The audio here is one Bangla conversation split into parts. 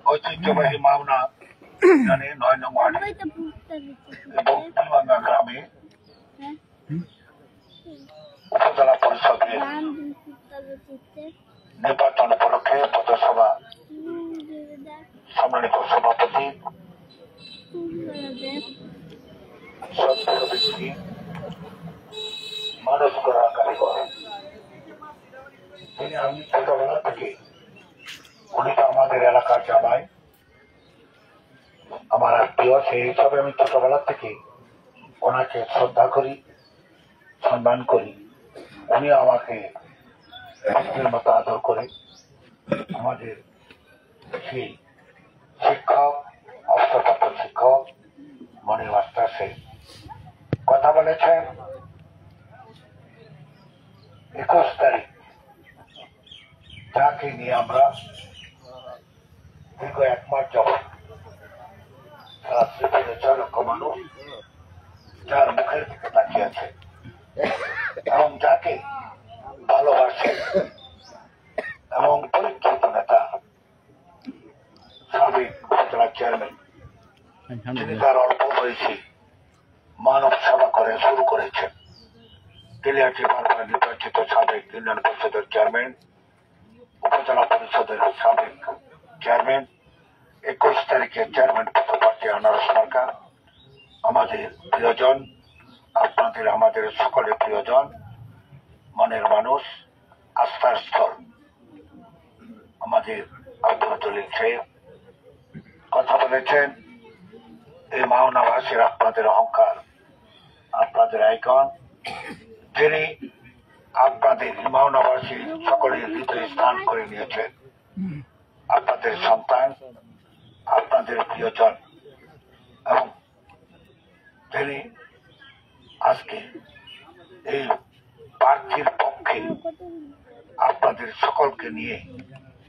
ঐতিহ্যবাহী মাওনা 9 নং ওয়ার্ড এবং বিলবাঙ্গা গ্রামে উপজেলা পরিষদের নির্বাচন উপলক্ষে পথসভা সম্মানিত সভাপতি ব্যক্তি মানুষ করা কারিগর তিনি আমি ছোটবেলা থেকে উনি তো আমাদের এলাকার জামাই আমার আত্মীয় সেই হিসাবে আমি ছোটবেলা থেকে ওনাকে শ্রদ্ধা করি সম্মান করি উনি আমাকে স্ত্রীর মতো আদর করে আমাদের সেই শিক্ষক অষ্টপ্রাপ্ত শিক্ষক মনি মাস্টার সে কথা বলেছেন 21 তারিখ যাকে নিয়ে আমরা দীর্ঘ 1 মাস যাবৎ সারা পৃথিবীর 6 লক্ষ মানুষ যার মুখের দিকে তাকিয়ে আছে এবং যাকে ভালোবাসে এবং পরীক্ষিত নেতা সাবেক উপজেলা চেয়ারম্যান তিনি তার অল্প বয়সী মানব সেবা করে শুরু করেছেন তেলিয়াটি বারবার নির্বাচিত সাবেক ইউনিয়ন পরিষদের চেয়ারম্যান উপজেলা পরিষদের সাবেক চেয়ারম্যান 21 তারিখে চেয়ারম্যান পদপ্রার্থী আনারস সরকার আমাদের প্রিয়জন আপনাদের আমাদের সকলে প্রিয়জন মনের মানুষ আস্থার স্থল আমাদের আব্দুল জলিল সাহেব কথা বলেছেন এই মাওনাবাসীর আপনাদের অহংকার আপনাদের আইকন যিনি আপনাদের মাওনাবাসী সকলের হৃদয়ে স্থান করে নিয়েছেন আপনাদের সন্তান আপনাদের প্রিয়জন এবং তিনি আজকে এই প্রার্থীর পক্ষে আপনাদের সকলকে নিয়ে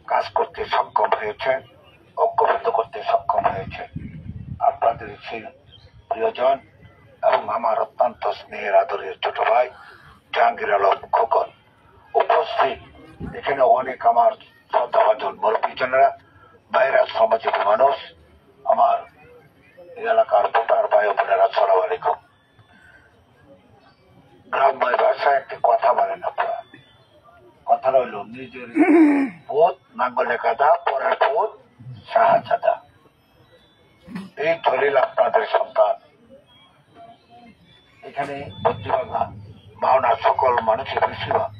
কাজ করতে সক্ষম হয়েছেন ঐক্যবদ্ধ করতে সক্ষম হয়েছেন আপনাদের সেই প্রিয়জন এবং আমার অত্যন্ত স্নেহের আদরের ছোট ভাই জাহাঙ্গীর আলম খোকন উপস্থিত এখানে অনেক আমার শ্রদ্ধাভাজন মুরব্বীজনেরা বাইরা সমাজের মানুষ আমার এলাকার ভোটার ভাই বোনেরা আসসালামু আলাইকুম গ্রাম্য ভাষায় একটি কথা বলেন আপনারা কথা রইল নিজের ভোট নাঙ্গলে কাদা পরের ভোট সাহায্যতা এই দলিল আপনাদের সন্তান এখানে বুদ্ধিবাংলা মাওনা সকল মানুষের বেশিরভাগ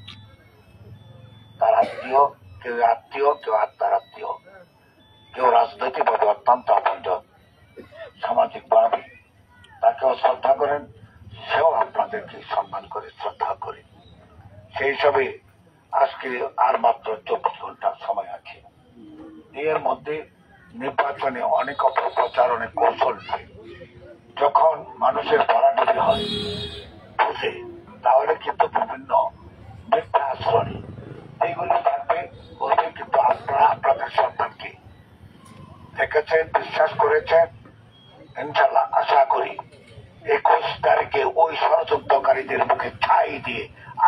তার আত্মীয় কেউ আত্মীয় কেউ আত্মার আত্মীয় কেউ রাজনৈতিকভাবে অত্যন্ত আপনজন সামাজিকভাবে তাকেও শ্রদ্ধা করেন সেও আপনাদেরকে সম্মান করে শ্রদ্ধা করে সেই হিসাবে আজকে আর মাত্র 24 ঘন্টা সময় আছে এর মধ্যে নির্বাচনে অনেক অপপ্রচার অনেক কৌশল যখন মানুষের ভরাডুবি হয় বুঝে তাহলে কিন্তু বিভিন্ন মিথ্যা আশ্রয় এইগুলি থাকবে বলবে কিন্তু আপনারা আপনাদের সন্তানকে দেখেছেন বিশ্বাস করেছেন ইনশাল্লাহ আশা করি 21 তারিখে ওই ষড়যন্ত্রকারীদের মুখে ছাই দিয়ে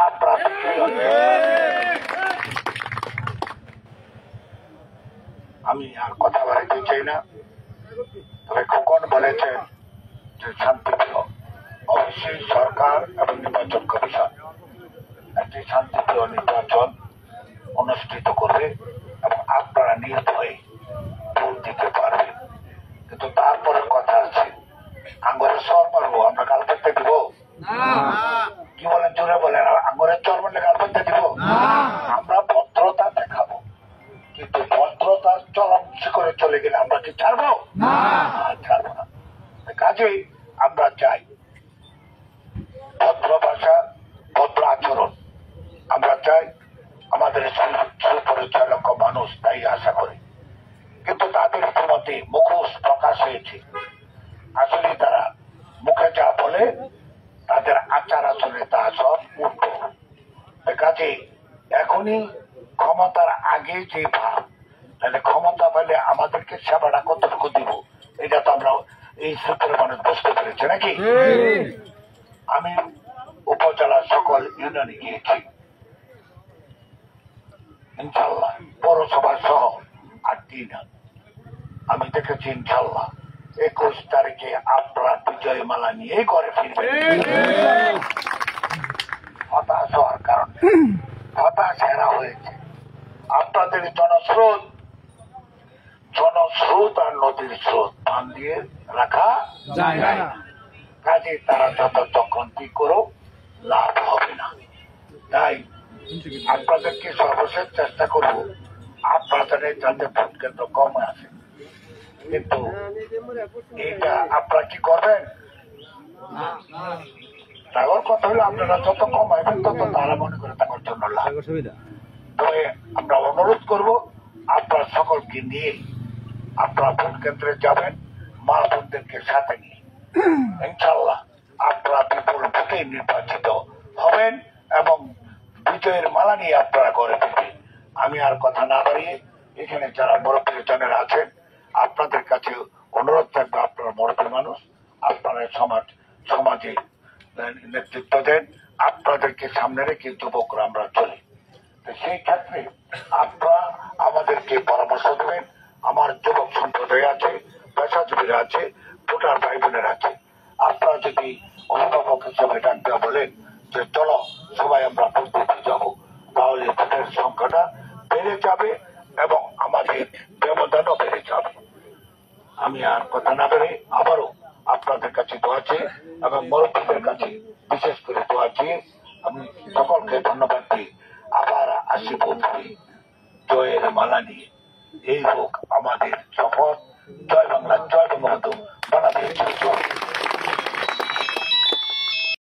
আপনারা আমি আর কথা বাড়াইতে চাই না তবে খোকন বলেছেন যে শান্তিপ্রিয় অবশ্যই সরকার এবং নির্বাচন কমিশন একটি শান্তিপ্রিয় নির্বাচন অনুষ্ঠিত করবে এবং আপনারা নির্ভয়ে ভোট দিতে পারবেন কিন্তু তারপরে কথা আছে আঙ্গুরের সর পারবো আমরা কাল করতে দিব কি বলেন জোরে বলেন আঙ্গুরের চর বললে কাল করতে দিব আমরা ভদ্রতা দেখাবো কিন্তু ভদ্রতার চরম শিখরে চলে গেলে আমরা কি ছাড়বো ছাড়বো না কাজেই আমরা চাই ভদ্র ভাষা ভদ্র আচরণ আমরা চাই আমাদের সুপরিচয় লক্ষ মানুষ তাই আশা করে কিন্তু তাদের ইতিমধ্যে মুখোশ প্রকাশ হয়েছে আসলে তারা মুখে যা বলে তাদের আচার আচরণে তা সব উল্টো কাজে এখনই ক্ষমতার আগে যে ভাব, তাহলে ক্ষমতা পেলে আমাদেরকে সেবাটা কতটুকু দিব এটা তো আমরা এই সূত্রে মানুষ বুঝতে পেরেছে নাকি। আমি উপজেলার সকল ইউনিয়নে গিয়েছি ইনশাল্লাহ, পৌরসভা সহ 8 দিন আমি দেখেছি ইনশাল্লাহ 21 তারিখে আপনারা বিজয় মালা নিয়েই ঘরে ফিরবেন। হতাশ হওয়ার কারণে হতাশ হেরা হয়েছে। আপনাদের জনস্রোত আর নদীর স্রোত বান দিয়ে রাখা যায় না। কাজে তারা যত চক্রান্তি করো লাভ হবে না। তাই আপনাদেরকে সর্বশেষ চেষ্টা করব আপনাদের যাতে ভোট কেন্দ্র কম আছে, কিন্তু এটা আপনারা কি করবেন? তার কথা হলো আপনারা যত কম হবেন তত তারা মনে করে তার জন্য লাভ। তবে আমরা অনুরোধ করব আপনারা সকলকে নিয়ে আপনারা ভোট কেন্দ্রে যাবেন, মা বোনদেরকে সাথে নিয়ে। ইনশাল্লাহ আপনারা বিপুল ভোটে নির্বাচিত হবেন এবং বিজয়ের মালা নিয়ে আপনারা ঘরে ফিরবেন। আমি আর কথা না বাড়িয়ে এখানে যারা মুরব্বী জনেরা আছেন আপনাদের কাছে অনুরোধ থাকবে, আপনারা মুরব্বী মানুষ, আপনারা সমাজে নেতৃত্ব দেন, আপনাদেরকে সামনে রেখে যুবকরা আমরা চলি। সেই ক্ষেত্রে আপনারা আমাদেরকে পরামর্শ দেবেন। আমার যুবক সম্প্রদায় আছে, পেশাজীবীরা আছে, ভোটার ভাই বোনের আছে। আপনারা যদি অভিভাবক হিসেবে ডাক দেওয়া বলেন যে চলো সবাই আমরা ভোট দিতে যাবো, তাহলে ভোটের সংখ্যাটা বেড়ে যাবে এবং আমাদের ব্যবধানও বেড়ে যাবে। আমি আর কথা না বেড়ে আবারও আপনাদের কাছে দোয়া চেয়ে এবং মুরব্বীদের কাছে বিশেষ করে দোয়া চেয়ে আমি সকলকে ধন্যবাদ দিই। আবার আসি ভোট করি জয়ের মালা নিয়ে। এই হোক আমাদের শপথ। জয় বাংলা, জয় বঙ্গবন্ধু, বাংলাদেশ।